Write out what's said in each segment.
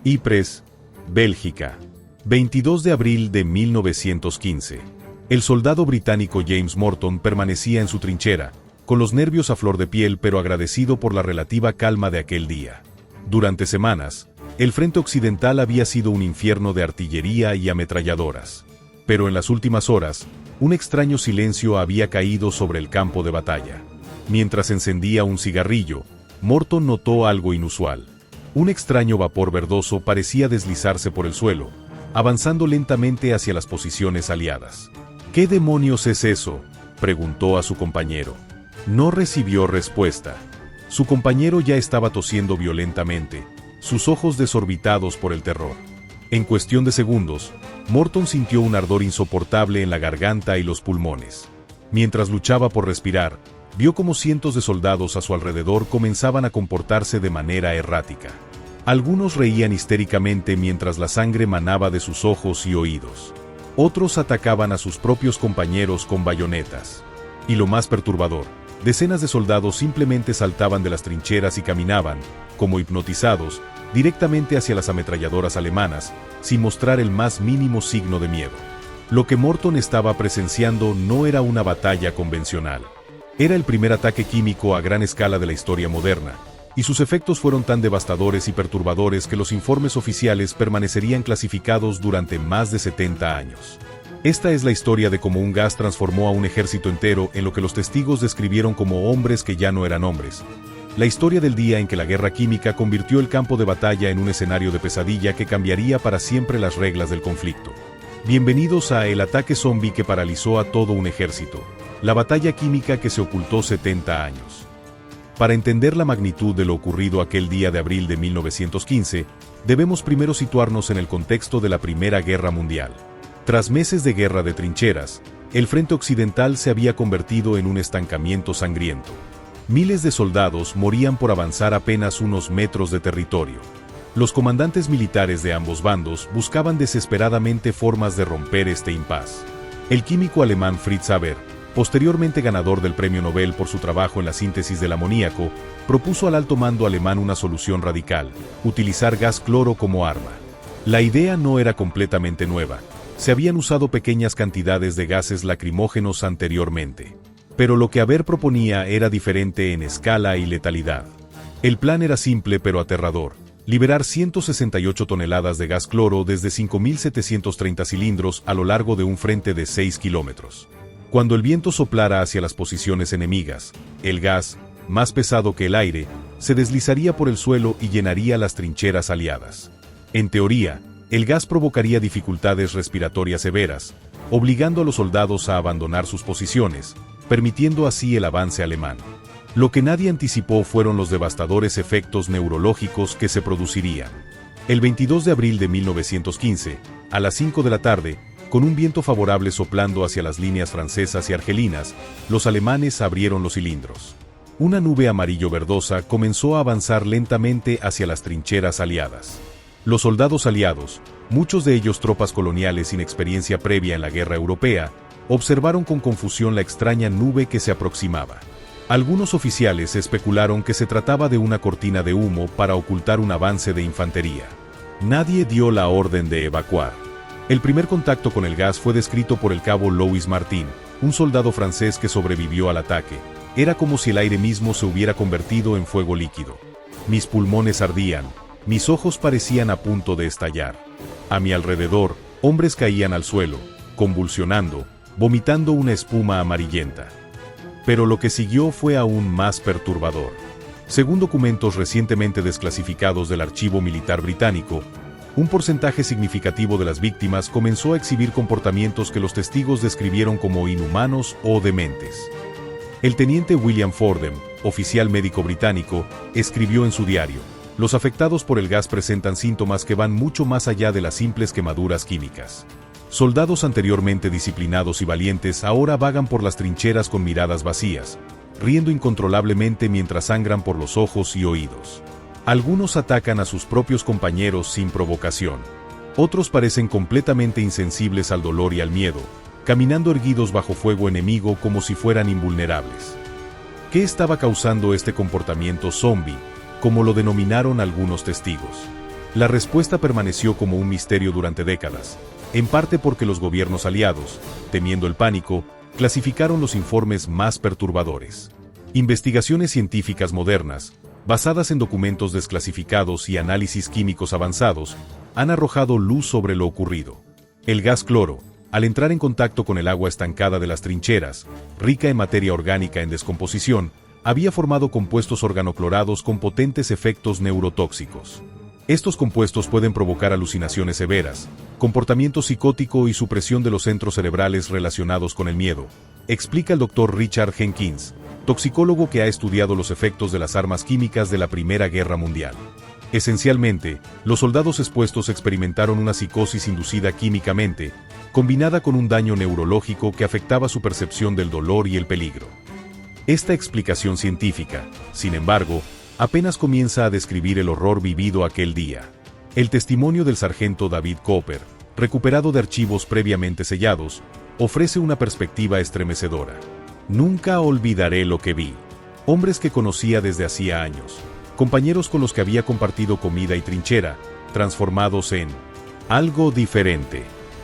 Ypres, Bélgica. 22 de abril de 1915. El soldado británico James Morton permanecía en su trinchera, con los nervios a flor de piel pero agradecido por la relativa calma de aquel día. Durante semanas, el frente occidental había sido un infierno de artillería y ametralladoras. Pero en las últimas horas, un extraño silencio había caído sobre el campo de batalla. Mientras encendía un cigarrillo, Morton notó algo inusual. Un extraño vapor verdoso parecía deslizarse por el suelo, avanzando lentamente hacia las posiciones aliadas. «¿Qué demonios es eso?», preguntó a su compañero. No recibió respuesta. Su compañero ya estaba tosiendo violentamente, sus ojos desorbitados por el terror. En cuestión de segundos, Morton sintió un ardor insoportable en la garganta y los pulmones. Mientras luchaba por respirar, vio cómo cientos de soldados a su alrededor comenzaban a comportarse de manera errática. Algunos reían histéricamente mientras la sangre manaba de sus ojos y oídos. Otros atacaban a sus propios compañeros con bayonetas. Y lo más perturbador, decenas de soldados simplemente saltaban de las trincheras y caminaban, como hipnotizados, directamente hacia las ametralladoras alemanas, sin mostrar el más mínimo signo de miedo. Lo que Morton estaba presenciando no era una batalla convencional. Era el primer ataque químico a gran escala de la historia moderna, y sus efectos fueron tan devastadores y perturbadores que los informes oficiales permanecerían clasificados durante más de 70 años. Esta es la historia de cómo un gas transformó a un ejército entero en lo que los testigos describieron como hombres que ya no eran hombres. La historia del día en que la guerra química convirtió el campo de batalla en un escenario de pesadilla que cambiaría para siempre las reglas del conflicto. Bienvenidos a el ataque zombie que paralizó a todo un ejército, la batalla química que se ocultó 70 años. Para entender la magnitud de lo ocurrido aquel día de abril de 1915, debemos primero situarnos en el contexto de la Primera Guerra Mundial. Tras meses de guerra de trincheras, el frente occidental se había convertido en un estancamiento sangriento. Miles de soldados morían por avanzar apenas unos metros de territorio. Los comandantes militares de ambos bandos buscaban desesperadamente formas de romper este impas. El químico alemán Fritz Haber, posteriormente ganador del Premio Nobel por su trabajo en la síntesis del amoníaco, propuso al alto mando alemán una solución radical: utilizar gas cloro como arma. La idea no era completamente nueva. Se habían usado pequeñas cantidades de gases lacrimógenos anteriormente. Pero lo que Haber proponía era diferente en escala y letalidad. El plan era simple pero aterrador: liberar 168 toneladas de gas cloro desde 5.730 cilindros a lo largo de un frente de 6 kilómetros. Cuando el viento soplara hacia las posiciones enemigas, el gas, más pesado que el aire, se deslizaría por el suelo y llenaría las trincheras aliadas. En teoría, el gas provocaría dificultades respiratorias severas, obligando a los soldados a abandonar sus posiciones, permitiendo así el avance alemán. Lo que nadie anticipó fueron los devastadores efectos neurológicos que se producirían. El 22 de abril de 1915, a las 5 de la tarde, con un viento favorable soplando hacia las líneas francesas y argelinas, los alemanes abrieron los cilindros. Una nube amarillo-verdosa comenzó a avanzar lentamente hacia las trincheras aliadas. Los soldados aliados, muchos de ellos tropas coloniales sin experiencia previa en la guerra europea, observaron con confusión la extraña nube que se aproximaba. Algunos oficiales especularon que se trataba de una cortina de humo para ocultar un avance de infantería. Nadie dio la orden de evacuar. El primer contacto con el gas fue descrito por el cabo Louis Martin, un soldado francés que sobrevivió al ataque. Era como si el aire mismo se hubiera convertido en fuego líquido. Mis pulmones ardían, mis ojos parecían a punto de estallar. A mi alrededor, hombres caían al suelo, convulsionando, vomitando una espuma amarillenta. Pero lo que siguió fue aún más perturbador. Según documentos recientemente desclasificados del Archivo Militar Británico, un porcentaje significativo de las víctimas comenzó a exhibir comportamientos que los testigos describieron como inhumanos o dementes. El teniente William Fordham, oficial médico británico, escribió en su diario: los afectados por el gas presentan síntomas que van mucho más allá de las simples quemaduras químicas. Soldados anteriormente disciplinados y valientes ahora vagan por las trincheras con miradas vacías, riendo incontrolablemente mientras sangran por los ojos y oídos. Algunos atacan a sus propios compañeros sin provocación. Otros parecen completamente insensibles al dolor y al miedo, caminando erguidos bajo fuego enemigo como si fueran invulnerables. ¿Qué estaba causando este comportamiento zombie, como lo denominaron algunos testigos? La respuesta permaneció como un misterio durante décadas, en parte porque los gobiernos aliados, temiendo el pánico, clasificaron los informes más perturbadores. Investigaciones científicas modernas, basadas en documentos desclasificados y análisis químicos avanzados, han arrojado luz sobre lo ocurrido. El gas cloro, al entrar en contacto con el agua estancada de las trincheras, rica en materia orgánica en descomposición, había formado compuestos organoclorados con potentes efectos neurotóxicos. Estos compuestos pueden provocar alucinaciones severas, comportamiento psicótico y supresión de los centros cerebrales relacionados con el miedo, explica el Dr. Richard Jenkins, toxicólogo que ha estudiado los efectos de las armas químicas de la Primera Guerra Mundial. Esencialmente, los soldados expuestos experimentaron una psicosis inducida químicamente, combinada con un daño neurológico que afectaba su percepción del dolor y el peligro. Esta explicación científica, sin embargo, apenas comienza a describir el horror vivido aquel día. El testimonio del sargento David Cooper, recuperado de archivos previamente sellados, ofrece una perspectiva estremecedora. Nunca olvidaré lo que vi. Hombres que conocía desde hacía años, compañeros con los que había compartido comida y trinchera, transformados en algo diferente.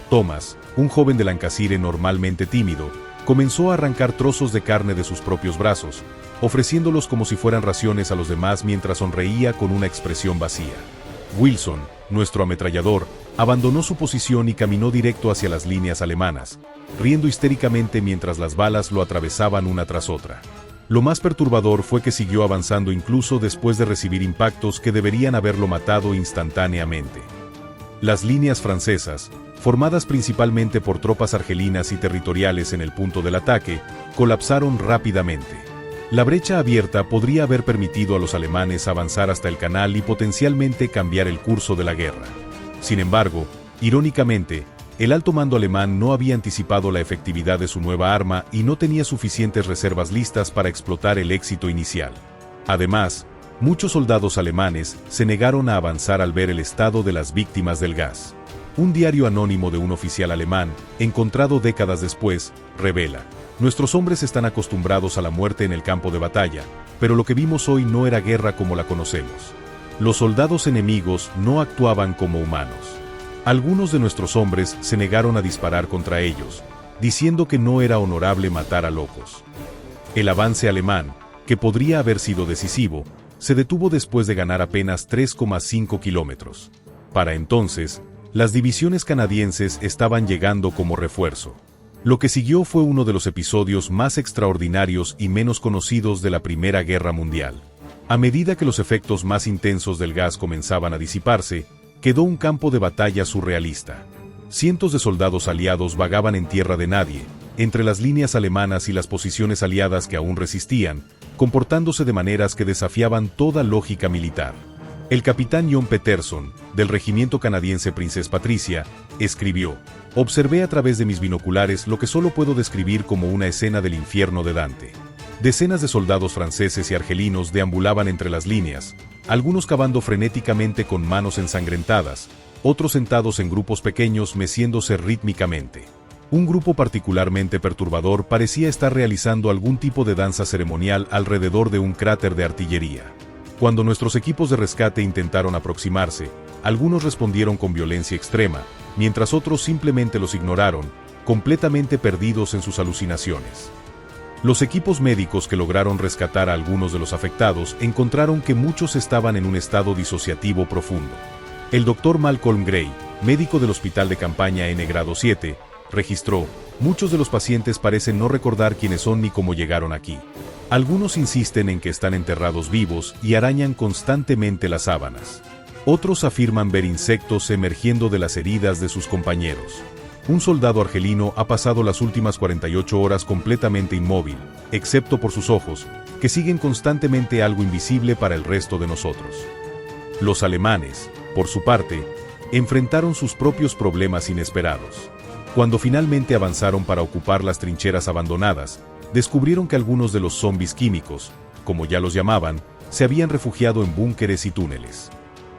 Thomas, un joven de Lancashire normalmente tímido, comenzó a arrancar trozos de carne de sus propios brazos, ofreciéndolos como si fueran raciones a los demás mientras sonreía con una expresión vacía. Wilson, nuestro ametrallador, abandonó su posición y caminó directo hacia las líneas alemanas, riendo histéricamente mientras las balas lo atravesaban una tras otra. Lo más perturbador fue que siguió avanzando incluso después de recibir impactos que deberían haberlo matado instantáneamente. Las líneas francesas, formadas principalmente por tropas argelinas y territoriales en el punto del ataque, colapsaron rápidamente. La brecha abierta podría haber permitido a los alemanes avanzar hasta el canal y potencialmente cambiar el curso de la guerra. Sin embargo, irónicamente, el alto mando alemán no había anticipado la efectividad de su nueva arma y no tenía suficientes reservas listas para explotar el éxito inicial. Además, muchos soldados alemanes se negaron a avanzar al ver el estado de las víctimas del gas. Un diario anónimo de un oficial alemán, encontrado décadas después, revela: nuestros hombres están acostumbrados a la muerte en el campo de batalla, pero lo que vimos hoy no era guerra como la conocemos. Los soldados enemigos no actuaban como humanos. Algunos de nuestros hombres se negaron a disparar contra ellos, diciendo que no era honorable matar a locos. El avance alemán, que podría haber sido decisivo, se detuvo después de ganar apenas 3,5 kilómetros. Para entonces, las divisiones canadienses estaban llegando como refuerzo. Lo que siguió fue uno de los episodios más extraordinarios y menos conocidos de la Primera Guerra Mundial. A medida que los efectos más intensos del gas comenzaban a disiparse, quedó un campo de batalla surrealista. Cientos de soldados aliados vagaban en tierra de nadie, entre las líneas alemanas y las posiciones aliadas que aún resistían, comportándose de maneras que desafiaban toda lógica militar. El capitán John Peterson, del regimiento canadiense Princess Patricia, escribió: observé a través de mis binoculares lo que solo puedo describir como una escena del infierno de Dante. Decenas de soldados franceses y argelinos deambulaban entre las líneas, algunos cavando frenéticamente con manos ensangrentadas, otros sentados en grupos pequeños meciéndose rítmicamente. Un grupo particularmente perturbador parecía estar realizando algún tipo de danza ceremonial alrededor de un cráter de artillería. Cuando nuestros equipos de rescate intentaron aproximarse, algunos respondieron con violencia extrema, mientras otros simplemente los ignoraron, completamente perdidos en sus alucinaciones. Los equipos médicos que lograron rescatar a algunos de los afectados encontraron que muchos estaban en un estado disociativo profundo. El Dr. Malcolm Gray, médico del hospital de campaña N grado 7, registró: muchos de los pacientes parecen no recordar quiénes son ni cómo llegaron aquí. Algunos insisten en que están enterrados vivos y arañan constantemente las sábanas. Otros afirman ver insectos emergiendo de las heridas de sus compañeros. Un soldado argelino ha pasado las últimas 48 horas completamente inmóvil, excepto por sus ojos, que siguen constantemente algo invisible para el resto de nosotros. Los alemanes, por su parte, enfrentaron sus propios problemas inesperados. Cuando finalmente avanzaron para ocupar las trincheras abandonadas, descubrieron que algunos de los zombies químicos, como ya los llamaban, se habían refugiado en búnkeres y túneles.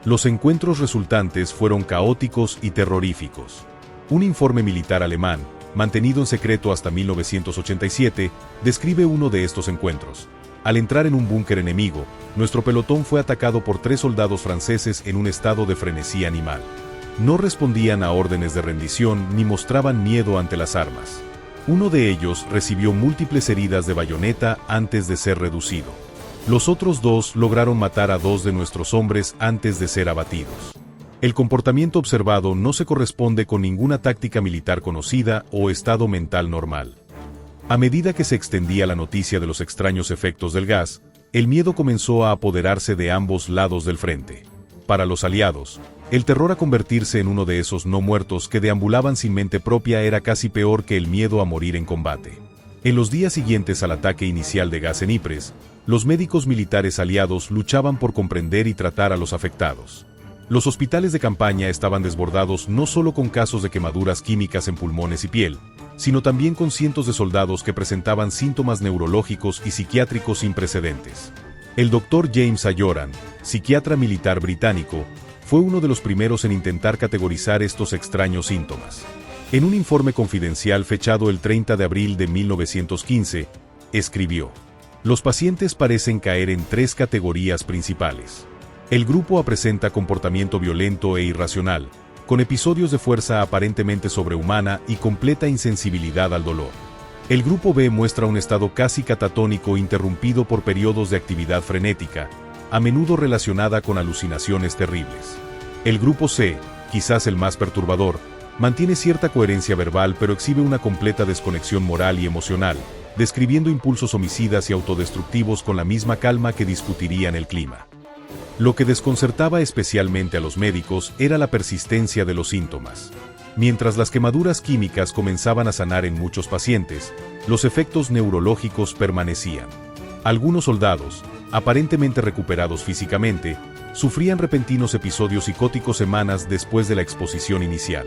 Los encuentros resultantes fueron caóticos y terroríficos. Un informe militar alemán, mantenido en secreto hasta 1987, describe uno de estos encuentros. Al entrar en un búnker enemigo, nuestro pelotón fue atacado por 3 soldados franceses en un estado de frenesí animal. No respondían a órdenes de rendición ni mostraban miedo ante las armas. Uno de ellos recibió múltiples heridas de bayoneta antes de ser reducido. Los otros 2 lograron matar a 2 de nuestros hombres antes de ser abatidos. El comportamiento observado no se corresponde con ninguna táctica militar conocida o estado mental normal. A medida que se extendía la noticia de los extraños efectos del gas, el miedo comenzó a apoderarse de ambos lados del frente. Para los aliados, el terror a convertirse en uno de esos no muertos que deambulaban sin mente propia era casi peor que el miedo a morir en combate. En los días siguientes al ataque inicial de gas en Ypres, los médicos militares aliados luchaban por comprender y tratar a los afectados. Los hospitales de campaña estaban desbordados no solo con casos de quemaduras químicas en pulmones y piel, sino también con cientos de soldados que presentaban síntomas neurológicos y psiquiátricos sin precedentes. El Dr. James Ayoran, psiquiatra militar británico, fue uno de los primeros en intentar categorizar estos extraños síntomas. En un informe confidencial fechado el 30 de abril de 1915, escribió: "Los pacientes parecen caer en 3 categorías principales. El grupo A presenta comportamiento violento e irracional, con episodios de fuerza aparentemente sobrehumana y completa insensibilidad al dolor. El grupo B muestra un estado casi catatónico interrumpido por periodos de actividad frenética, a menudo relacionada con alucinaciones terribles. El grupo C, quizás el más perturbador, mantiene cierta coherencia verbal pero exhibe una completa desconexión moral y emocional, describiendo impulsos homicidas y autodestructivos con la misma calma que discutirían el clima". Lo que desconcertaba especialmente a los médicos era la persistencia de los síntomas. Mientras las quemaduras químicas comenzaban a sanar en muchos pacientes, los efectos neurológicos permanecían. Algunos soldados, aparentemente recuperados físicamente, sufrían repentinos episodios psicóticos semanas después de la exposición inicial.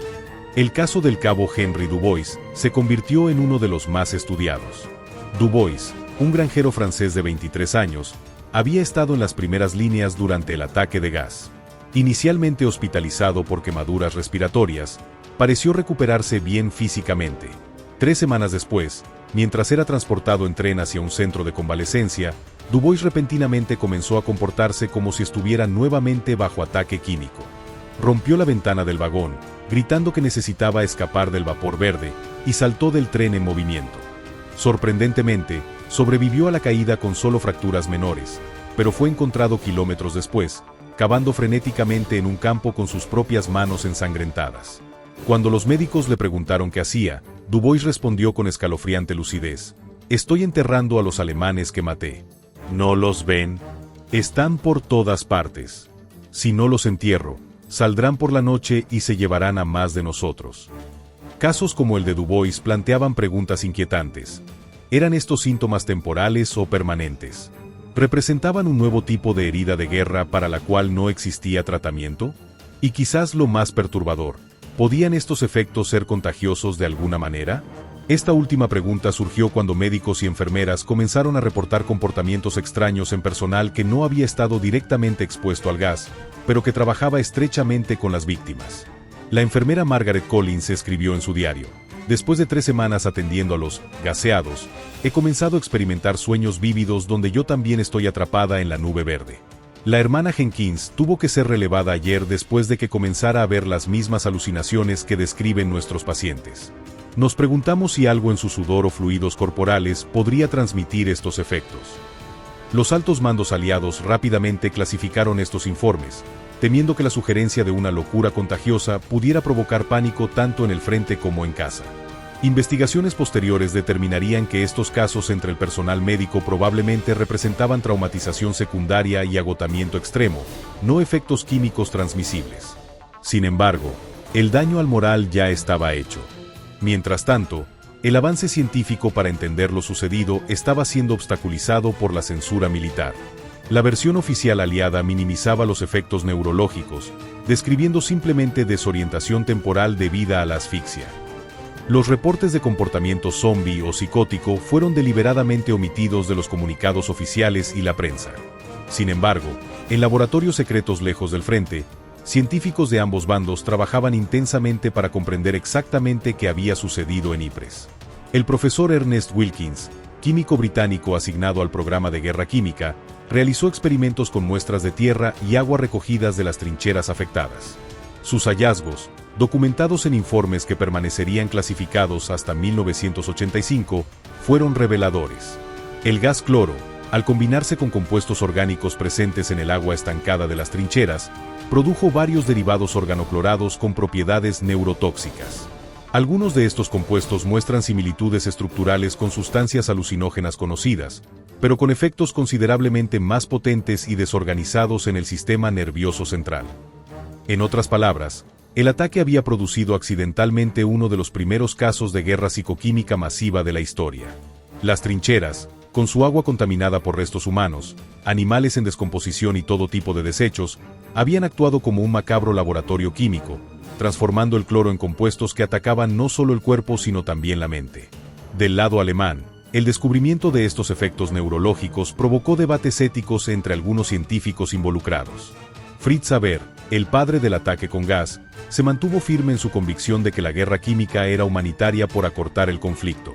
El caso del cabo Henry Dubois se convirtió en uno de los más estudiados. Dubois, un granjero francés de 23 años, había estado en las primeras líneas durante el ataque de gas. Inicialmente hospitalizado por quemaduras respiratorias, pareció recuperarse bien físicamente. 3 semanas después, mientras era transportado en tren hacia un centro de convalecencia, Dubois repentinamente comenzó a comportarse como si estuviera nuevamente bajo ataque químico. Rompió la ventana del vagón, gritando que necesitaba escapar del vapor verde, y saltó del tren en movimiento. Sorprendentemente, sobrevivió a la caída con solo fracturas menores, pero fue encontrado kilómetros después, cavando frenéticamente en un campo con sus propias manos ensangrentadas. Cuando los médicos le preguntaron qué hacía, Dubois respondió con escalofriante lucidez: "Estoy enterrando a los alemanes que maté. ¿No los ven? Están por todas partes. Si no los entierro, saldrán por la noche y se llevarán a más de nosotros". Casos como el de Dubois planteaban preguntas inquietantes. ¿Eran estos síntomas temporales o permanentes? ¿Representaban un nuevo tipo de herida de guerra para la cual no existía tratamiento? Y quizás lo más perturbador, ¿podían estos efectos ser contagiosos de alguna manera? Esta última pregunta surgió cuando médicos y enfermeras comenzaron a reportar comportamientos extraños en personal que no había estado directamente expuesto al gas, pero que trabajaba estrechamente con las víctimas. La enfermera Margaret Collins escribió en su diario: "Después de 3 semanas atendiendo a los gaseados, he comenzado a experimentar sueños vívidos donde yo también estoy atrapada en la nube verde". La hermana Jenkins tuvo que ser relevada ayer después de que comenzara a ver las mismas alucinaciones que describen nuestros pacientes. Nos preguntamos si algo en su sudor o fluidos corporales podría transmitir estos efectos. Los altos mandos aliados rápidamente clasificaron estos informes, temiendo que la sugerencia de una locura contagiosa pudiera provocar pánico tanto en el frente como en casa. Investigaciones posteriores determinarían que estos casos entre el personal médico probablemente representaban traumatización secundaria y agotamiento extremo, no efectos químicos transmisibles. Sin embargo, el daño al moral ya estaba hecho. Mientras tanto, el avance científico para entender lo sucedido estaba siendo obstaculizado por la censura militar. La versión oficial aliada minimizaba los efectos neurológicos, describiendo simplemente desorientación temporal debida a la asfixia. Los reportes de comportamiento zombie o psicótico fueron deliberadamente omitidos de los comunicados oficiales y la prensa. Sin embargo, en laboratorios secretos lejos del frente, científicos de ambos bandos trabajaban intensamente para comprender exactamente qué había sucedido en Ypres. El profesor Ernest Wilkins, químico británico asignado al programa de guerra química, realizó experimentos con muestras de tierra y agua recogidas de las trincheras afectadas. Sus hallazgos, documentados en informes que permanecerían clasificados hasta 1985, fueron reveladores. El gas cloro, al combinarse con compuestos orgánicos presentes en el agua estancada de las trincheras, produjo varios derivados organoclorados con propiedades neurotóxicas. Algunos de estos compuestos muestran similitudes estructurales con sustancias alucinógenas conocidas, pero con efectos considerablemente más potentes y desorganizados en el sistema nervioso central. En otras palabras, el ataque había producido accidentalmente uno de los primeros casos de guerra psicoquímica masiva de la historia. Las trincheras, con su agua contaminada por restos humanos, animales en descomposición y todo tipo de desechos, habían actuado como un macabro laboratorio químico, transformando el cloro en compuestos que atacaban no solo el cuerpo sino también la mente. Del lado alemán, el descubrimiento de estos efectos neurológicos provocó debates éticos entre algunos científicos involucrados. Fritz Haber, el padre del ataque con gas, se mantuvo firme en su convicción de que la guerra química era humanitaria por acortar el conflicto.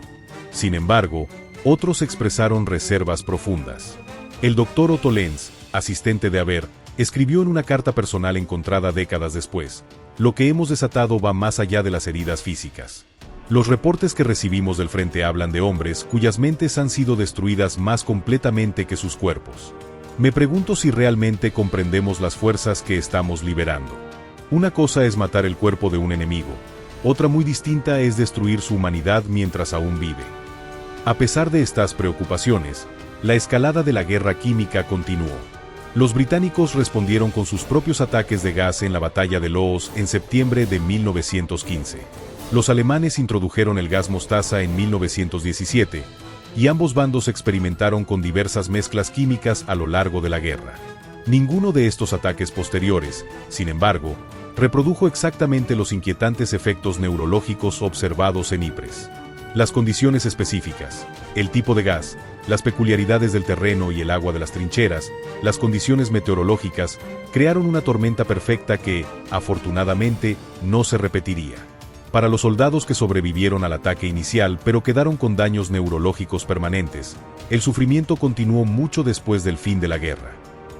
Sin embargo, otros expresaron reservas profundas. El Dr. Otto Lenz, asistente de Haber, escribió en una carta personal encontrada décadas después: "Lo que hemos desatado va más allá de las heridas físicas. Los reportes que recibimos del frente hablan de hombres cuyas mentes han sido destruidas más completamente que sus cuerpos. Me pregunto si realmente comprendemos las fuerzas que estamos liberando. Una cosa es matar el cuerpo de un enemigo, otra muy distinta es destruir su humanidad mientras aún vive". A pesar de estas preocupaciones, la escalada de la guerra química continuó. Los británicos respondieron con sus propios ataques de gas en la batalla de Loos en septiembre de 1915. Los alemanes introdujeron el gas mostaza en 1917, y ambos bandos experimentaron con diversas mezclas químicas a lo largo de la guerra. Ninguno de estos ataques posteriores, sin embargo, reprodujo exactamente los inquietantes efectos neurológicos observados en Ypres. Las condiciones específicas, el tipo de gas, las peculiaridades del terreno y el agua de las trincheras, las condiciones meteorológicas, crearon una tormenta perfecta que, afortunadamente, no se repetiría. Para los soldados que sobrevivieron al ataque inicial pero quedaron con daños neurológicos permanentes, el sufrimiento continuó mucho después del fin de la guerra.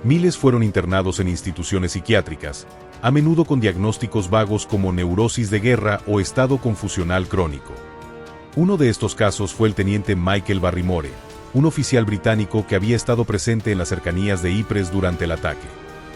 Miles fueron internados en instituciones psiquiátricas, a menudo con diagnósticos vagos como neurosis de guerra o estado confusional crónico. Uno de estos casos fue el teniente Michael Barrymore, un oficial británico que había estado presente en las cercanías de Ypres durante el ataque.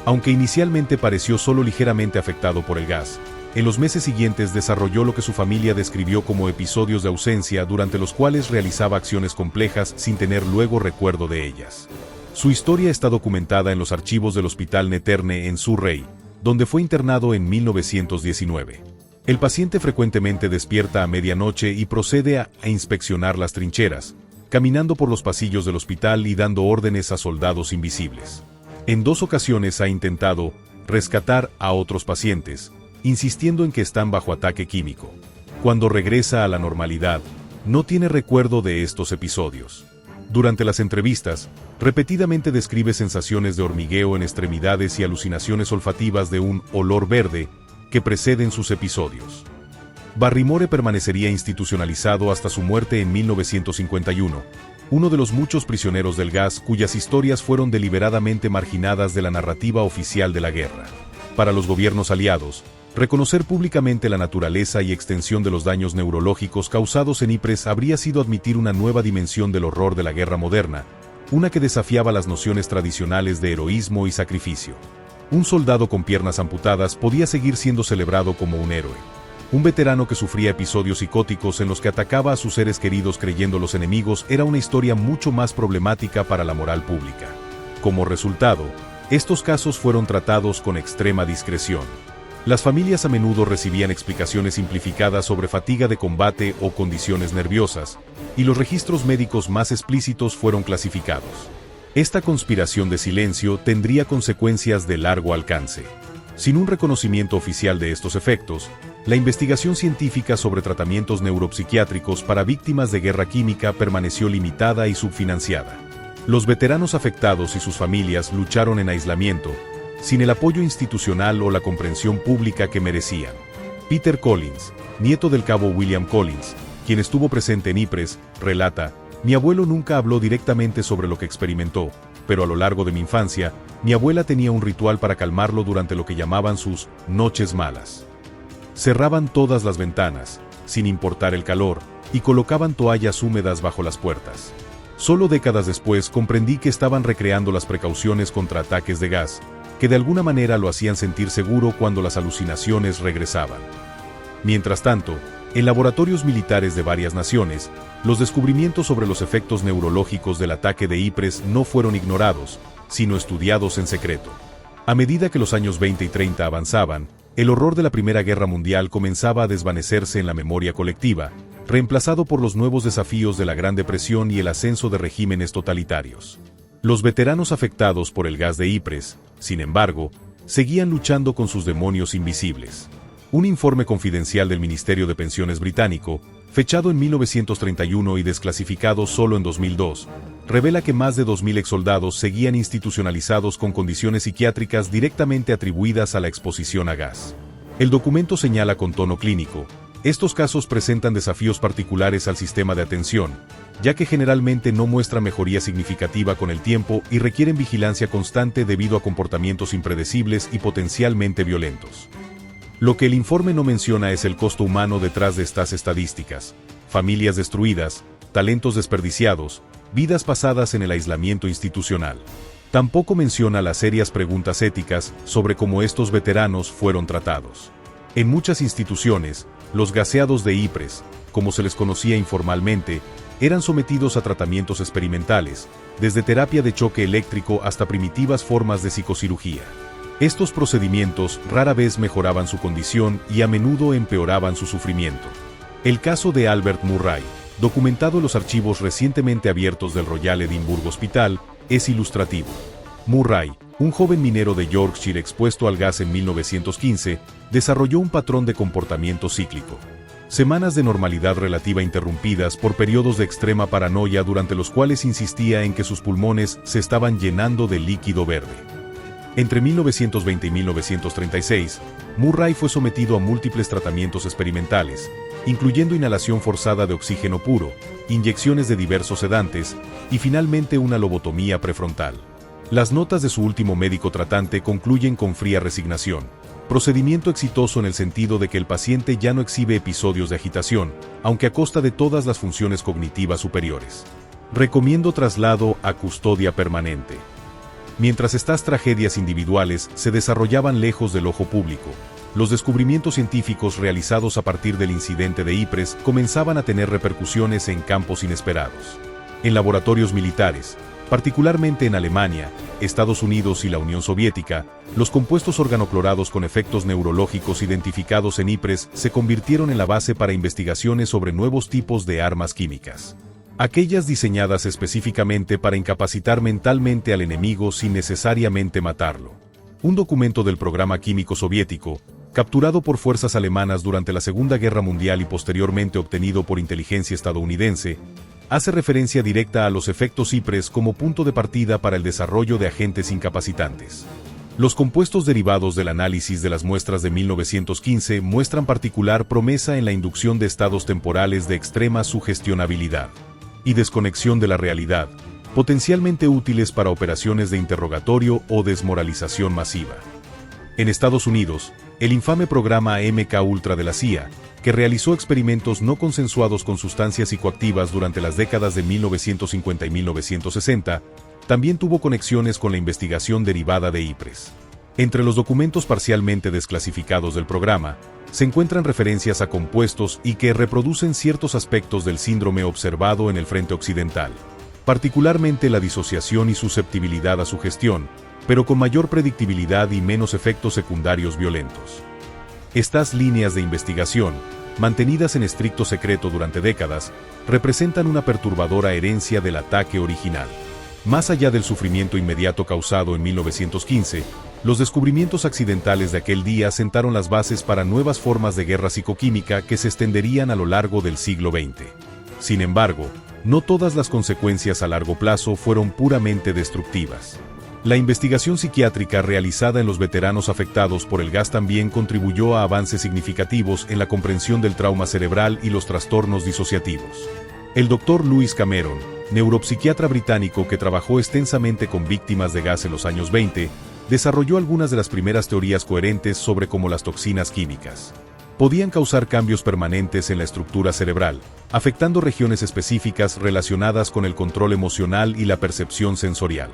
Aunque inicialmente pareció solo ligeramente afectado por el gas, en los meses siguientes desarrolló lo que su familia describió como episodios de ausencia durante los cuales realizaba acciones complejas sin tener luego recuerdo de ellas. Su historia está documentada en los archivos del Hospital Neterne en Surrey, donde fue internado en 1919. El paciente frecuentemente despierta a medianoche y procede a inspeccionar las trincheras, caminando por los pasillos del hospital y dando órdenes a soldados invisibles. En 2 ocasiones ha intentado rescatar a otros pacientes, insistiendo en que están bajo ataque químico. Cuando regresa a la normalidad, no tiene recuerdo de estos episodios. Durante las entrevistas, repetidamente describe sensaciones de hormigueo en extremidades y alucinaciones olfativas de un olor verde que preceden sus episodios. Barrymore permanecería institucionalizado hasta su muerte en 1951, uno de los muchos prisioneros del gas cuyas historias fueron deliberadamente marginadas de la narrativa oficial de la guerra. Para los gobiernos aliados, reconocer públicamente la naturaleza y extensión de los daños neurológicos causados en Ypres habría sido admitir una nueva dimensión del horror de la guerra moderna, una que desafiaba las nociones tradicionales de heroísmo y sacrificio. Un soldado con piernas amputadas podía seguir siendo celebrado como un héroe. Un veterano que sufría episodios psicóticos en los que atacaba a sus seres queridos creyendo-los enemigos era una historia mucho más problemática para la moral pública. Como resultado, estos casos fueron tratados con extrema discreción. Las familias a menudo recibían explicaciones simplificadas sobre fatiga de combate o condiciones nerviosas, y los registros médicos más explícitos fueron clasificados. Esta conspiración de silencio tendría consecuencias de largo alcance. Sin un reconocimiento oficial de estos efectos, la investigación científica sobre tratamientos neuropsiquiátricos para víctimas de guerra química permaneció limitada y subfinanciada. Los veteranos afectados y sus familias lucharon en aislamiento, sin el apoyo institucional o la comprensión pública que merecían. Peter Collins, nieto del cabo William Collins, quien estuvo presente en Ypres, relata: Mi abuelo nunca habló directamente sobre lo que experimentó, pero a lo largo de mi infancia, mi abuela tenía un ritual para calmarlo durante lo que llamaban sus noches malas. Cerraban todas las ventanas, sin importar el calor, y colocaban toallas húmedas bajo las puertas. Solo décadas después comprendí que estaban recreando las precauciones contra ataques de gas, que de alguna manera lo hacían sentir seguro cuando las alucinaciones regresaban. Mientras tanto, en laboratorios militares de varias naciones, los descubrimientos sobre los efectos neurológicos del ataque de Ypres no fueron ignorados, sino estudiados en secreto. A medida que los años 20 y 30 avanzaban, el horror de la Primera Guerra Mundial comenzaba a desvanecerse en la memoria colectiva, reemplazado por los nuevos desafíos de la Gran Depresión y el ascenso de regímenes totalitarios. Los veteranos afectados por el gas de Ypres, sin embargo, seguían luchando con sus demonios invisibles. Un informe confidencial del Ministerio de Pensiones británico, fechado en 1931 y desclasificado solo en 2002, revela que más de 2.000 exsoldados seguían institucionalizados con condiciones psiquiátricas directamente atribuidas a la exposición a gas. El documento señala con tono clínico: estos casos presentan desafíos particulares al sistema de atención, ya que generalmente no muestran mejoría significativa con el tiempo y requieren vigilancia constante debido a comportamientos impredecibles y potencialmente violentos. Lo que el informe no menciona es el costo humano detrás de estas estadísticas: familias destruidas, talentos desperdiciados, vidas pasadas en el aislamiento institucional. Tampoco menciona las serias preguntas éticas sobre cómo estos veteranos fueron tratados. En muchas instituciones, los gaseados de Ypres, como se les conocía informalmente, eran sometidos a tratamientos experimentales, desde terapia de choque eléctrico hasta primitivas formas de psicocirugía. Estos procedimientos rara vez mejoraban su condición y a menudo empeoraban su sufrimiento. El caso de Albert Murray, documentado en los archivos recientemente abiertos del Royal Edinburgh Hospital, es ilustrativo. Murray, un joven minero de Yorkshire expuesto al gas en 1915, desarrolló un patrón de comportamiento cíclico. Semanas de normalidad relativa interrumpidas por periodos de extrema paranoia durante los cuales insistía en que sus pulmones se estaban llenando de líquido verde. Entre 1920 y 1936, Murray fue sometido a múltiples tratamientos experimentales, incluyendo inhalación forzada de oxígeno puro, inyecciones de diversos sedantes y finalmente una lobotomía prefrontal. Las notas de su último médico tratante concluyen con fría resignación: procedimiento exitoso en el sentido de que el paciente ya no exhibe episodios de agitación, aunque a costa de todas las funciones cognitivas superiores. Recomiendo traslado a custodia permanente. Mientras estas tragedias individuales se desarrollaban lejos del ojo público, los descubrimientos científicos realizados a partir del incidente de Ypres comenzaban a tener repercusiones en campos inesperados. En laboratorios militares, particularmente en Alemania, Estados Unidos y la Unión Soviética, los compuestos organoclorados con efectos neurológicos identificados en Ypres se convirtieron en la base para investigaciones sobre nuevos tipos de armas químicas. Aquellas diseñadas específicamente para incapacitar mentalmente al enemigo sin necesariamente matarlo. Un documento del programa químico soviético, capturado por fuerzas alemanas durante la Segunda Guerra Mundial y posteriormente obtenido por inteligencia estadounidense, hace referencia directa a los efectos Ypres como punto de partida para el desarrollo de agentes incapacitantes. Los compuestos derivados del análisis de las muestras de 1915 muestran particular promesa en la inducción de estados temporales de extrema sugestionabilidad y desconexión de la realidad, potencialmente útiles para operaciones de interrogatorio o desmoralización masiva. En Estados Unidos, el infame programa MK-Ultra de la CIA, que realizó experimentos no consensuados con sustancias psicoactivas durante las décadas de 1950 y 1960, también tuvo conexiones con la investigación derivada de Ypres. Entre los documentos parcialmente desclasificados del programa, se encuentran referencias a compuestos y que reproducen ciertos aspectos del síndrome observado en el frente occidental, particularmente la disociación y susceptibilidad a sugestión, pero con mayor predictibilidad y menos efectos secundarios violentos. Estas líneas de investigación, mantenidas en estricto secreto durante décadas, representan una perturbadora herencia del ataque original. Más allá del sufrimiento inmediato causado en 1915, los descubrimientos accidentales de aquel día sentaron las bases para nuevas formas de guerra psicoquímica que se extenderían a lo largo del siglo XX. Sin embargo, no todas las consecuencias a largo plazo fueron puramente destructivas. La investigación psiquiátrica realizada en los veteranos afectados por el gas también contribuyó a avances significativos en la comprensión del trauma cerebral y los trastornos disociativos. El Dr. Lewis Cameron, neuropsiquiatra británico que trabajó extensamente con víctimas de gas en los años 20, desarrolló algunas de las primeras teorías coherentes sobre cómo las toxinas químicas podían causar cambios permanentes en la estructura cerebral, afectando regiones específicas relacionadas con el control emocional y la percepción sensorial.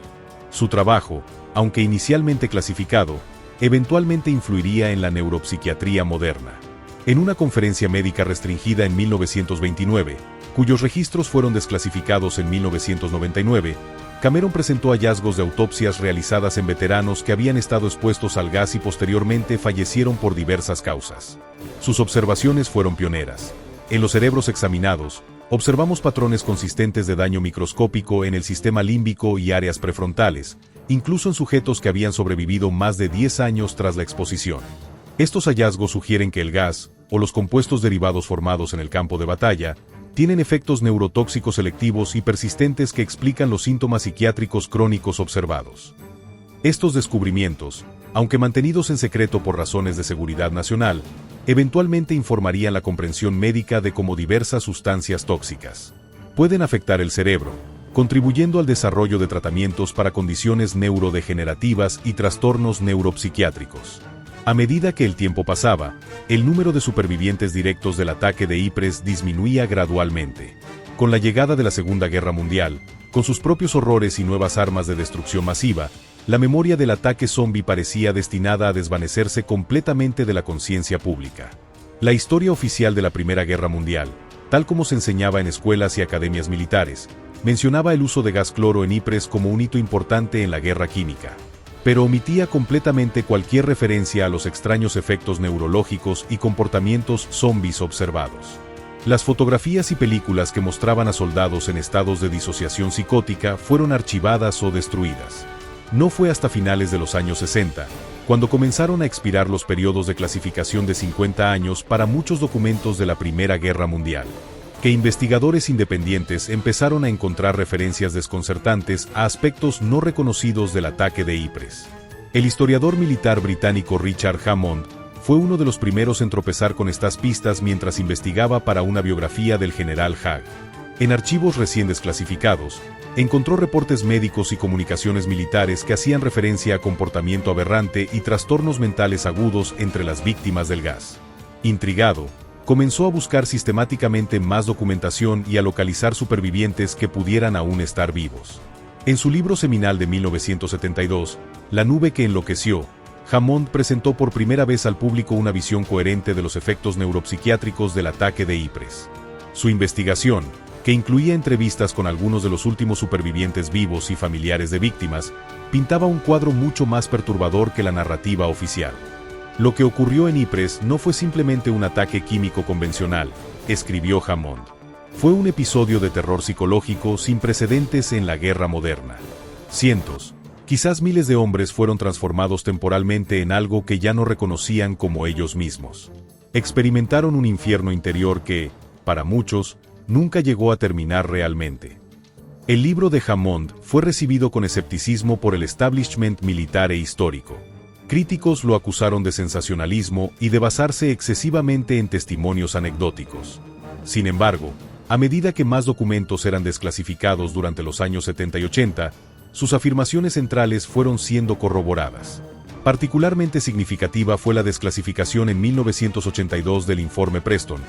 Su trabajo, aunque inicialmente clasificado, eventualmente influiría en la neuropsiquiatría moderna. En una conferencia médica restringida en 1929, cuyos registros fueron desclasificados en 1999, Cameron presentó hallazgos de autopsias realizadas en veteranos que habían estado expuestos al gas y posteriormente fallecieron por diversas causas. Sus observaciones fueron pioneras. En los cerebros examinados, observamos patrones consistentes de daño microscópico en el sistema límbico y áreas prefrontales, incluso en sujetos que habían sobrevivido más de 10 años tras la exposición. Estos hallazgos sugieren que el gas, o los compuestos derivados formados en el campo de batalla, tienen efectos neurotóxicos selectivos y persistentes que explican los síntomas psiquiátricos crónicos observados. Estos descubrimientos, aunque mantenidos en secreto por razones de seguridad nacional, eventualmente informarían la comprensión médica de cómo diversas sustancias tóxicas pueden afectar el cerebro, contribuyendo al desarrollo de tratamientos para condiciones neurodegenerativas y trastornos neuropsiquiátricos. A medida que el tiempo pasaba, el número de supervivientes directos del ataque de Ypres disminuía gradualmente. Con la llegada de la Segunda Guerra Mundial, con sus propios horrores y nuevas armas de destrucción masiva, la memoria del ataque zombie parecía destinada a desvanecerse completamente de la conciencia pública. La historia oficial de la Primera Guerra Mundial, tal como se enseñaba en escuelas y academias militares, mencionaba el uso de gas cloro en Ypres como un hito importante en la guerra química, pero omitía completamente cualquier referencia a los extraños efectos neurológicos y comportamientos zombies observados. Las fotografías y películas que mostraban a soldados en estados de disociación psicótica fueron archivadas o destruidas. No fue hasta finales de los años 60, cuando comenzaron a expirar los periodos de clasificación de 50 años para muchos documentos de la Primera Guerra Mundial, que investigadores independientes empezaron a encontrar referencias desconcertantes a aspectos no reconocidos del ataque de Ypres. El historiador militar británico Richard Hammond fue uno de los primeros en tropezar con estas pistas mientras investigaba para una biografía del general Haig. En archivos recién desclasificados, encontró reportes médicos y comunicaciones militares que hacían referencia a comportamiento aberrante y trastornos mentales agudos entre las víctimas del gas. Intrigado, comenzó a buscar sistemáticamente más documentación y a localizar supervivientes que pudieran aún estar vivos. En su libro seminal de 1972, La nube que enloqueció, Hammond presentó por primera vez al público una visión coherente de los efectos neuropsiquiátricos del ataque de Ypres. Su investigación, que incluía entrevistas con algunos de los últimos supervivientes vivos y familiares de víctimas, pintaba un cuadro mucho más perturbador que la narrativa oficial. Lo que ocurrió en Ypres no fue simplemente un ataque químico convencional, escribió Hammond. Fue un episodio de terror psicológico sin precedentes en la guerra moderna. Cientos, quizás miles de hombres fueron transformados temporalmente en algo que ya no reconocían como ellos mismos. Experimentaron un infierno interior que, para muchos, nunca llegó a terminar realmente. El libro de Hammond fue recibido con escepticismo por el establishment militar e histórico. Críticos lo acusaron de sensacionalismo y de basarse excesivamente en testimonios anecdóticos. Sin embargo, a medida que más documentos eran desclasificados durante los años 70 y 80, sus afirmaciones centrales fueron siendo corroboradas. Particularmente significativa fue la desclasificación en 1982 del informe Preston,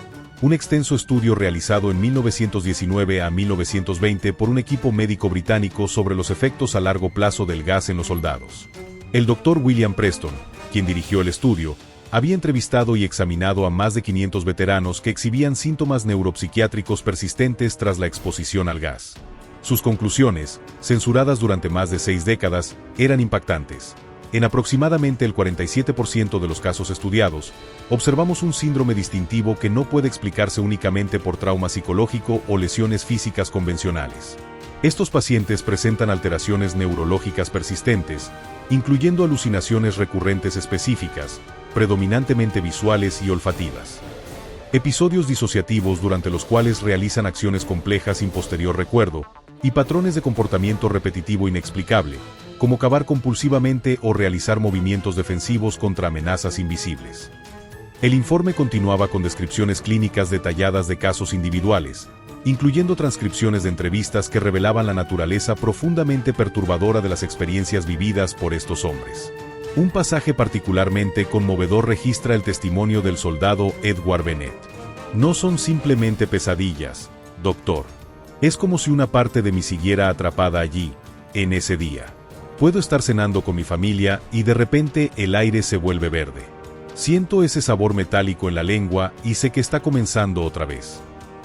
un extenso estudio realizado en 1919 a 1920 por un equipo médico británico sobre los efectos a largo plazo del gas en los soldados. El Dr. William Preston, quien dirigió el estudio, había entrevistado y examinado a más de 500 veteranos que exhibían síntomas neuropsiquiátricos persistentes tras la exposición al gas. Sus conclusiones, censuradas durante más de 6 décadas, eran impactantes. En aproximadamente el 47% de los casos estudiados, observamos un síndrome distintivo que no puede explicarse únicamente por trauma psicológico o lesiones físicas convencionales. Estos pacientes presentan alteraciones neurológicas persistentes, incluyendo alucinaciones recurrentes específicas, predominantemente visuales y olfativas. Episodios disociativos durante los cuales realizan acciones complejas sin posterior recuerdo, y patrones de comportamiento repetitivo inexplicable, como cavar compulsivamente o realizar movimientos defensivos contra amenazas invisibles. El informe continuaba con descripciones clínicas detalladas de casos individuales, incluyendo transcripciones de entrevistas que revelaban la naturaleza profundamente perturbadora de las experiencias vividas por estos hombres. Un pasaje particularmente conmovedor registra el testimonio del soldado Edward Bennett. No son simplemente pesadillas, doctor. Es como si una parte de mí siguiera atrapada allí, en ese día. Puedo estar cenando con mi familia y de repente el aire se vuelve verde. Siento ese sabor metálico en la lengua y sé que está comenzando otra vez.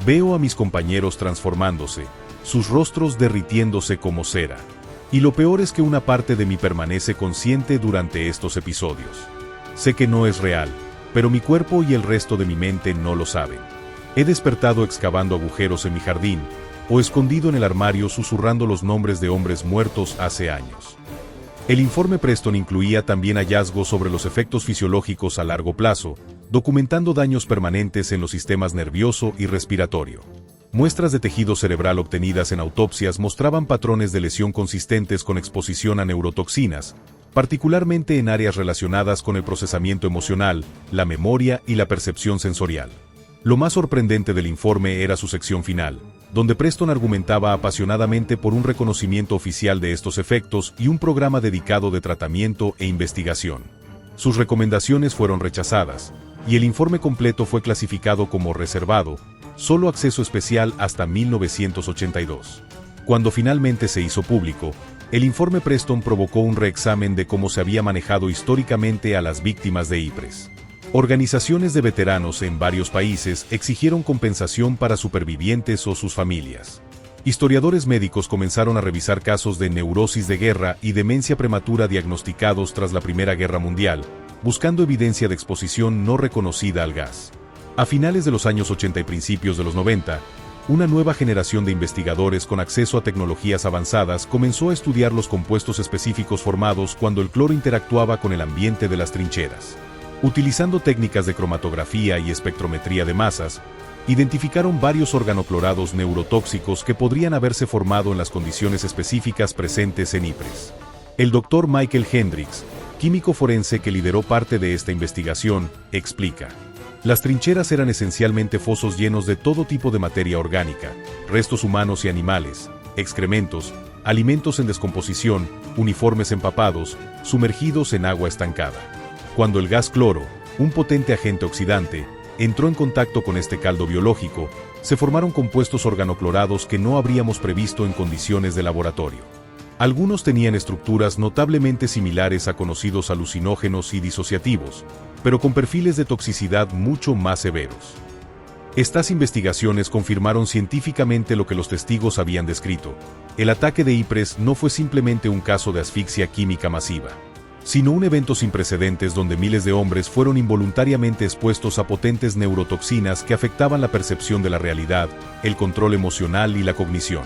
Veo a mis compañeros transformándose, sus rostros derritiéndose como cera. Y lo peor es que una parte de mí permanece consciente durante estos episodios. Sé que no es real, pero mi cuerpo y el resto de mi mente no lo saben. He despertado excavando agujeros en mi jardín, o escondido en el armario susurrando los nombres de hombres muertos hace años. El informe Preston incluía también hallazgos sobre los efectos fisiológicos a largo plazo, documentando daños permanentes en los sistemas nervioso y respiratorio. Muestras de tejido cerebral obtenidas en autopsias mostraban patrones de lesión consistentes con exposición a neurotoxinas, particularmente en áreas relacionadas con el procesamiento emocional, la memoria y la percepción sensorial. Lo más sorprendente del informe era su sección final, donde Preston argumentaba apasionadamente por un reconocimiento oficial de estos efectos y un programa dedicado de tratamiento e investigación. Sus recomendaciones fueron rechazadas, y el informe completo fue clasificado como reservado, solo acceso especial hasta 1982. Cuando finalmente se hizo público, el informe Preston provocó un reexamen de cómo se había manejado históricamente a las víctimas de Ypres. Organizaciones de veteranos en varios países exigieron compensación para supervivientes o sus familias. Historiadores médicos comenzaron a revisar casos de neurosis de guerra y demencia prematura diagnosticados tras la Primera Guerra Mundial, buscando evidencia de exposición no reconocida al gas. A finales de los años 80 y principios de los 90, una nueva generación de investigadores con acceso a tecnologías avanzadas comenzó a estudiar los compuestos específicos formados cuando el cloro interactuaba con el ambiente de las trincheras. Utilizando técnicas de cromatografía y espectrometría de masas, identificaron varios organoclorados neurotóxicos que podrían haberse formado en las condiciones específicas presentes en Ypres. El Dr. Michael Hendricks, químico forense que lideró parte de esta investigación, explica: las trincheras eran esencialmente fosos llenos de todo tipo de materia orgánica, restos humanos y animales, excrementos, alimentos en descomposición, uniformes empapados, sumergidos en agua estancada. Cuando el gas cloro, un potente agente oxidante, entró en contacto con este caldo biológico, se formaron compuestos organoclorados que no habríamos previsto en condiciones de laboratorio. Algunos tenían estructuras notablemente similares a conocidos alucinógenos y disociativos, pero con perfiles de toxicidad mucho más severos. Estas investigaciones confirmaron científicamente lo que los testigos habían descrito. El ataque de Ypres no fue simplemente un caso de asfixia química masiva, sino un evento sin precedentes donde miles de hombres fueron involuntariamente expuestos a potentes neurotoxinas que afectaban la percepción de la realidad, el control emocional y la cognición.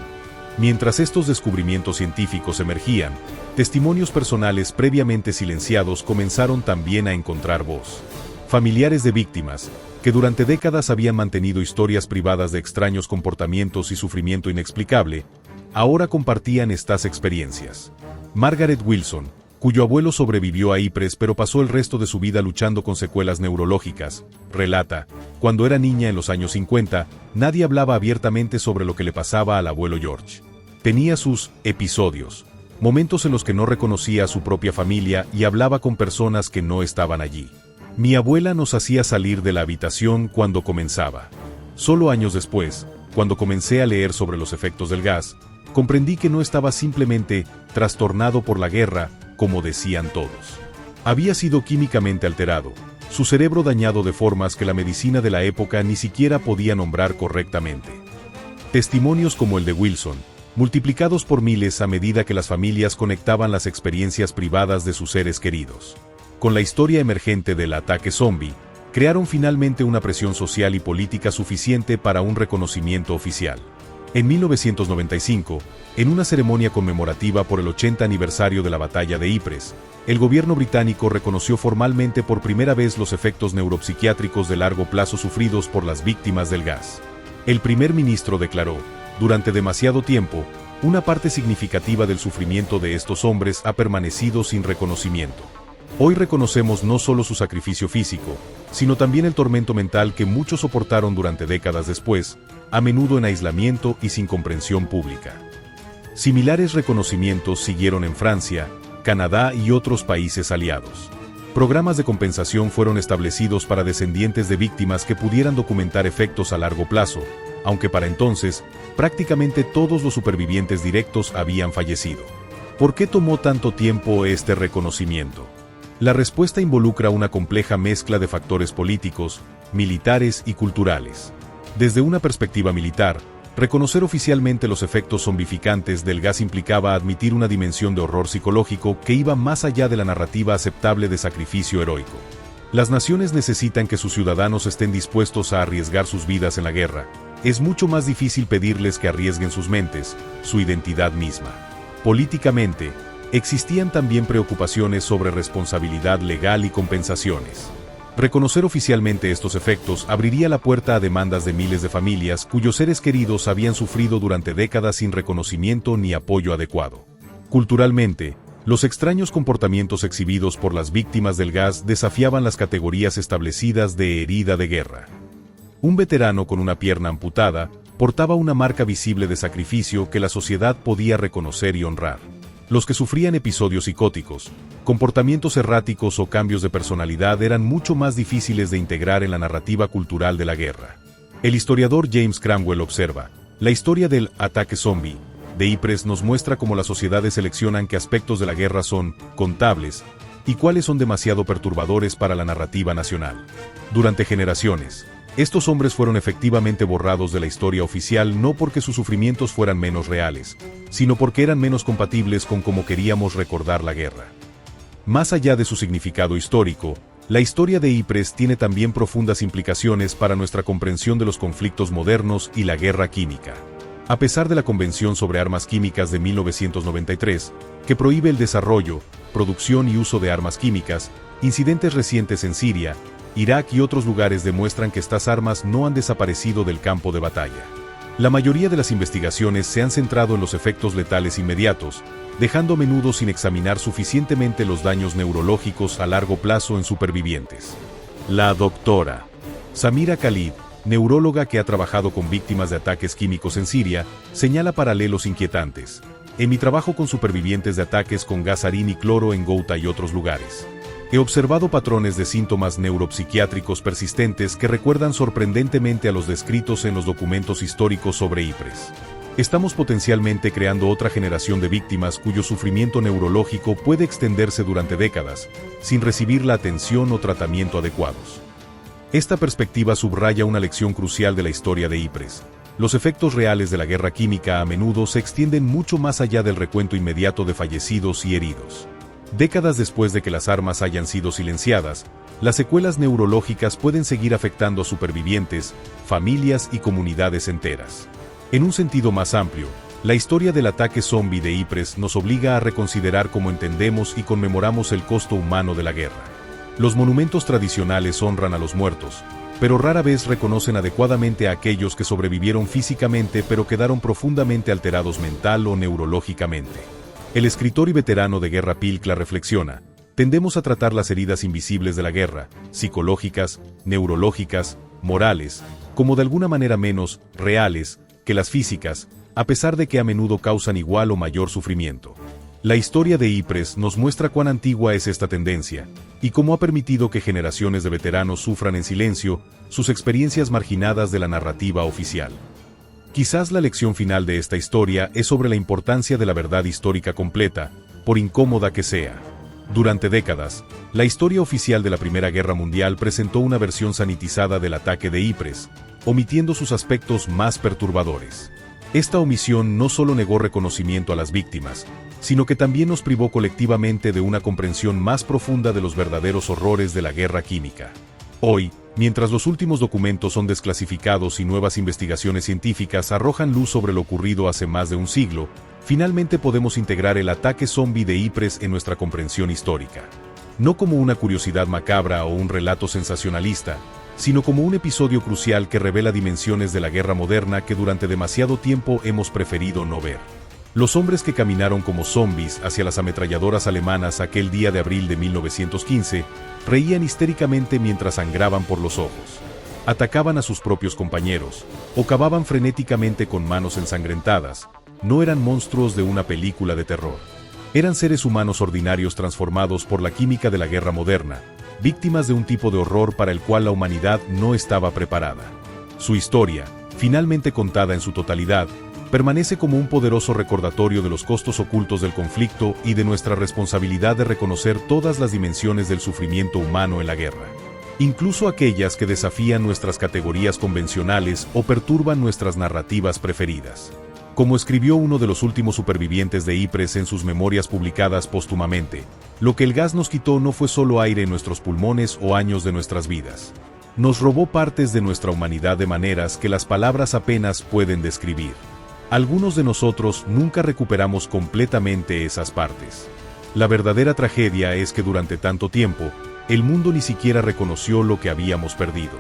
Mientras estos descubrimientos científicos emergían, testimonios personales previamente silenciados comenzaron también a encontrar voz. Familiares de víctimas, que durante décadas habían mantenido historias privadas de extraños comportamientos y sufrimiento inexplicable, ahora compartían estas experiencias. Margaret Wilson, cuyo abuelo sobrevivió a Ypres pero pasó el resto de su vida luchando con secuelas neurológicas, relata: cuando era niña en los años 50, nadie hablaba abiertamente sobre lo que le pasaba al abuelo George. Tenía sus episodios, momentos en los que no reconocía a su propia familia y hablaba con personas que no estaban allí. Mi abuela nos hacía salir de la habitación cuando comenzaba. Solo años después, cuando comencé a leer sobre los efectos del gas, comprendí que no estaba simplemente trastornado por la guerra, como decían todos. Había sido químicamente alterado, su cerebro dañado de formas que la medicina de la época ni siquiera podía nombrar correctamente. Testimonios como el de Wilson, multiplicados por miles a medida que las familias conectaban las experiencias privadas de sus seres queridos. Con la historia emergente del ataque zombie, crearon finalmente una presión social y política suficiente para un reconocimiento oficial. En 1995, en una ceremonia conmemorativa por el 80 aniversario de la batalla de Ypres, el gobierno británico reconoció formalmente por primera vez los efectos neuropsiquiátricos de largo plazo sufridos por las víctimas del gas. El primer ministro declaró: durante demasiado tiempo, una parte significativa del sufrimiento de estos hombres ha permanecido sin reconocimiento. Hoy reconocemos no solo su sacrificio físico, sino también el tormento mental que muchos soportaron durante décadas después, a menudo en aislamiento y sin comprensión pública. Similares reconocimientos siguieron en Francia, Canadá y otros países aliados. Programas de compensación fueron establecidos para descendientes de víctimas que pudieran documentar efectos a largo plazo, aunque para entonces, prácticamente todos los supervivientes directos habían fallecido. ¿Por qué tomó tanto tiempo este reconocimiento? La respuesta involucra una compleja mezcla de factores políticos, militares y culturales. Desde una perspectiva militar, reconocer oficialmente los efectos zombificantes del gas implicaba admitir una dimensión de horror psicológico que iba más allá de la narrativa aceptable de sacrificio heroico. Las naciones necesitan que sus ciudadanos estén dispuestos a arriesgar sus vidas en la guerra. Es mucho más difícil pedirles que arriesguen sus mentes, su identidad misma. Políticamente, existían también preocupaciones sobre responsabilidad legal y compensaciones. Reconocer oficialmente estos efectos abriría la puerta a demandas de miles de familias cuyos seres queridos habían sufrido durante décadas sin reconocimiento ni apoyo adecuado. Culturalmente, los extraños comportamientos exhibidos por las víctimas del gas desafiaban las categorías establecidas de herida de guerra. Un veterano con una pierna amputada portaba una marca visible de sacrificio que la sociedad podía reconocer y honrar. Los que sufrían episodios psicóticos, comportamientos erráticos o cambios de personalidad eran mucho más difíciles de integrar en la narrativa cultural de la guerra. El historiador James Cromwell observa, la historia del ataque zombie de Ypres nos muestra cómo las sociedades seleccionan qué aspectos de la guerra son contables y cuáles son demasiado perturbadores para la narrativa nacional. Durante generaciones, estos hombres fueron efectivamente borrados de la historia oficial no porque sus sufrimientos fueran menos reales, sino porque eran menos compatibles con cómo queríamos recordar la guerra. Más allá de su significado histórico, la historia de Ypres tiene también profundas implicaciones para nuestra comprensión de los conflictos modernos y la guerra química. A pesar de la Convención sobre Armas Químicas de 1993, que prohíbe el desarrollo, producción y uso de armas químicas, incidentes recientes en Siria, Irak y otros lugares demuestran que estas armas no han desaparecido del campo de batalla. La mayoría de las investigaciones se han centrado en los efectos letales inmediatos, dejando a menudo sin examinar suficientemente los daños neurológicos a largo plazo en supervivientes. La doctora Samira Khalid, neuróloga que ha trabajado con víctimas de ataques químicos en Siria, señala paralelos inquietantes. En mi trabajo con supervivientes de ataques con gas sarín y cloro en Ghouta y otros lugares, he observado patrones de síntomas neuropsiquiátricos persistentes que recuerdan sorprendentemente a los descritos en los documentos históricos sobre Ypres. Estamos potencialmente creando otra generación de víctimas cuyo sufrimiento neurológico puede extenderse durante décadas, sin recibir la atención o tratamiento adecuados. Esta perspectiva subraya una lección crucial de la historia de Ypres. Los efectos reales de la guerra química a menudo se extienden mucho más allá del recuento inmediato de fallecidos y heridos. Décadas después de que las armas hayan sido silenciadas, las secuelas neurológicas pueden seguir afectando a supervivientes, familias y comunidades enteras. En un sentido más amplio, la historia del ataque zombie de Ypres nos obliga a reconsiderar cómo entendemos y conmemoramos el costo humano de la guerra. Los monumentos tradicionales honran a los muertos, pero rara vez reconocen adecuadamente a aquellos que sobrevivieron físicamente pero quedaron profundamente alterados mental o neurológicamente. El escritor y veterano de guerra Pilkla reflexiona, tendemos a tratar las heridas invisibles de la guerra, psicológicas, neurológicas, morales, como de alguna manera menos reales que las físicas, a pesar de que a menudo causan igual o mayor sufrimiento. La historia de Ypres nos muestra cuán antigua es esta tendencia, y cómo ha permitido que generaciones de veteranos sufran en silencio sus experiencias marginadas de la narrativa oficial. Quizás la lección final de esta historia es sobre la importancia de la verdad histórica completa, por incómoda que sea. Durante décadas, la historia oficial de la Primera Guerra Mundial presentó una versión sanitizada del ataque de Ypres, omitiendo sus aspectos más perturbadores. Esta omisión no solo negó reconocimiento a las víctimas, sino que también nos privó colectivamente de una comprensión más profunda de los verdaderos horrores de la guerra química. Hoy, mientras los últimos documentos son desclasificados y nuevas investigaciones científicas arrojan luz sobre lo ocurrido hace más de un siglo, finalmente podemos integrar el ataque zombie de Ypres en nuestra comprensión histórica. No como una curiosidad macabra o un relato sensacionalista, sino como un episodio crucial que revela dimensiones de la guerra moderna que durante demasiado tiempo hemos preferido no ver. Los hombres que caminaron como zombies hacia las ametralladoras alemanas aquel día de abril de 1915 reían histéricamente mientras sangraban por los ojos. Atacaban a sus propios compañeros, o cavaban frenéticamente con manos ensangrentadas. No eran monstruos de una película de terror. Eran seres humanos ordinarios transformados por la química de la guerra moderna, víctimas de un tipo de horror para el cual la humanidad no estaba preparada. Su historia, finalmente contada en su totalidad, permanece como un poderoso recordatorio de los costos ocultos del conflicto y de nuestra responsabilidad de reconocer todas las dimensiones del sufrimiento humano en la guerra, incluso aquellas que desafían nuestras categorías convencionales o perturban nuestras narrativas preferidas. Como escribió uno de los últimos supervivientes de Ypres en sus memorias publicadas póstumamente, lo que el gas nos quitó no fue solo aire en nuestros pulmones o años de nuestras vidas. Nos robó partes de nuestra humanidad de maneras que las palabras apenas pueden describir. Algunos de nosotros nunca recuperamos completamente esas partes. La verdadera tragedia es que durante tanto tiempo, el mundo ni siquiera reconoció lo que habíamos perdido.